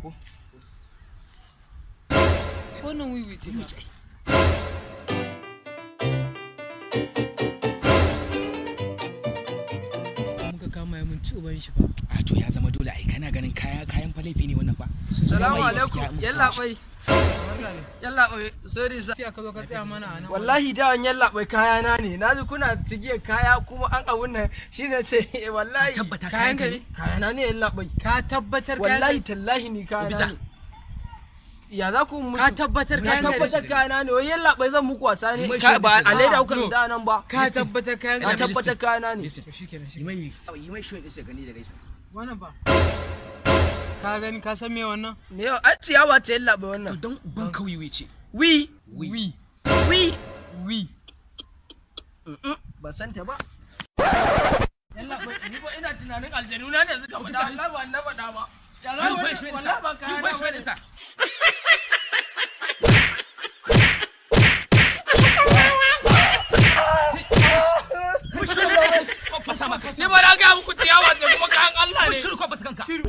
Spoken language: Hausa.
ko wannan wiwi ce muka kama mun ci uban shi fa a to ya zama dole ai kana ganin kayan falefi ne wannan fa salamu alaikum yalla bai sorry sa ka zo ka tsaya mana anan wallahi da an yalla bai kaya na ne naji kuna cigiyar kaya kuma an abun nan shine ce wallahi tabbata kayan ka ne kayana ne yalla bai ka tabbatar wallahi tallahi ni kayana ne ya za ku musu ka tabbatar kayana ne wai yalla bai zan muku wasa ne ba a leda kuka da nan ba ka tabbatar kayana ne to shikenan yi mai shoyin din sai gani da gaisa wannan ba ka gani ka san me wannan me yau a ciyawa ce yalla bai wannan to don ban kawiwi ce wi ba san ta ba yalla bai ni ba ina tunanin aljanu na ne suka faɗa Allah ba na faɗa ba wallahi ba kayana ba ni ba na ga muku ciyawa ce kuma kayan Allah ne shiru ko ba kanka shiru